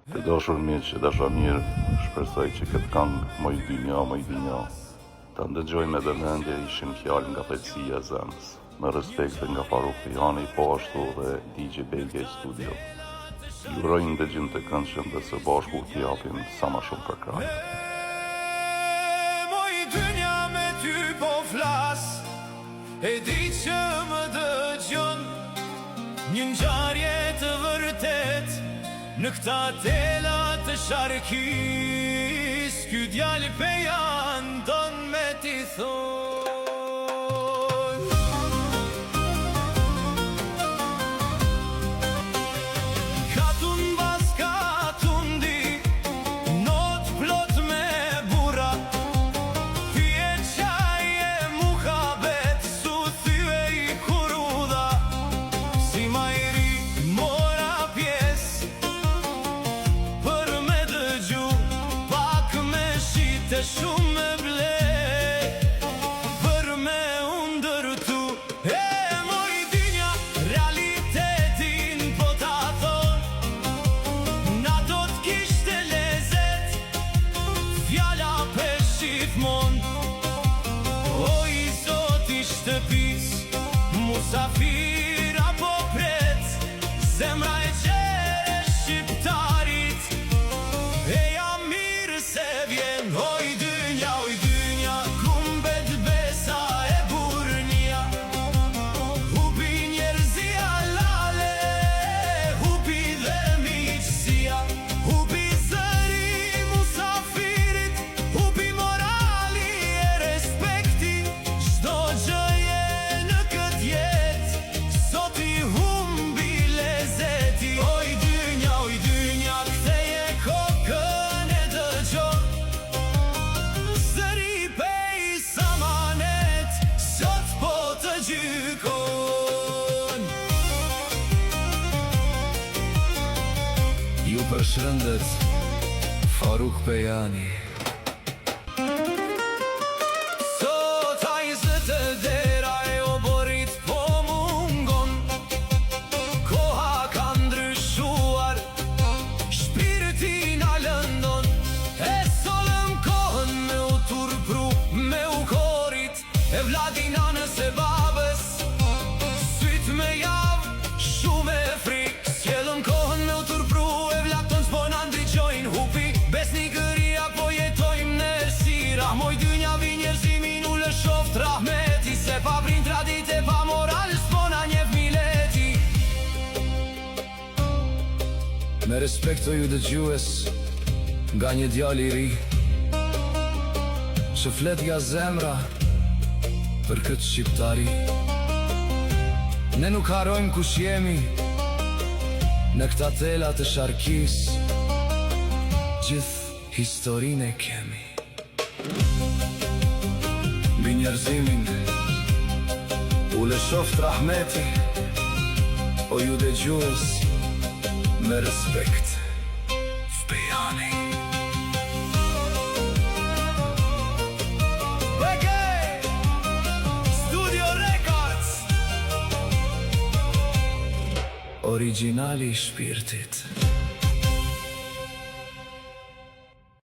Të dashur miq, dasha mirë, shpresoj që këtë këngë moj dynja ta ndëgjojmë me vëmendje. Ishin fjalë nga thellësia e zemrës, me respekt nga Faruk Pejani, po ashtu dhe DJ Belge Studio. Ju uroj një ndëgjim të këndshëm dhe së bashku t'i japim sa më shumë për krah. Moj dynja me ty po flas, e di që më dëgjon, një ngjarje të vërtet në këta tela të sharkis. Ky djalë Pejan don me t'i thon, katun bas katun di, not plot me bura, pije qaj e muhabet, su thyve I kuruda, si ma I ri mora pjes, për me dëgju, pak me shite shumë me blej, për me undërtu. E moj dynja, realitetin po ta thon, na do t'kishte lezet, fjala peshit mon. O I zoti shtëpis, musafir apo pret, zemra e qere shqiptarit, e jam mirë se vjen. Oj dynja, kumbet besa e burnia, hupi njerëzia lale, hupi dhe miqësia, hupi zëri musafirit, hupi morali e respekti, çdo gjëje në këtë jetë, sot I humbi lezeti. Oj dynja, ktheje kokën e dëgjo, zëri pej samanet, sot po të gjykon. Ju përshëndet, Faruk Pejani. Sot hajzët e dera e oborit po mungon, koha ka ndryshuar, shpirti na lëndon, e solëm kohën me u turpru, me u korit, e vladina nëse babës, syt me javë, shumë e frik, s'jelëm kohën me u turpru, e vlaton s'po na ndriqojnë, hupi besnikëria po jetojmë në ersira. Moj dynja vi njerëzimin u lëshoft rahmeti, se pa prin tradite pa moral s'po na njef mileti. Me respekto ju dëgjues, nga një djali I ri, që flet nga zemra për këtë shqiptari. Ne nuk harojmë kush jemi, në këta tela të sharkis, gjithë historinë e kemi. Mbi njerëzimin u lëshoft rahmeti, o ju dëgjues, me respekt, Pejani. Studio Records, originali I shpirtit.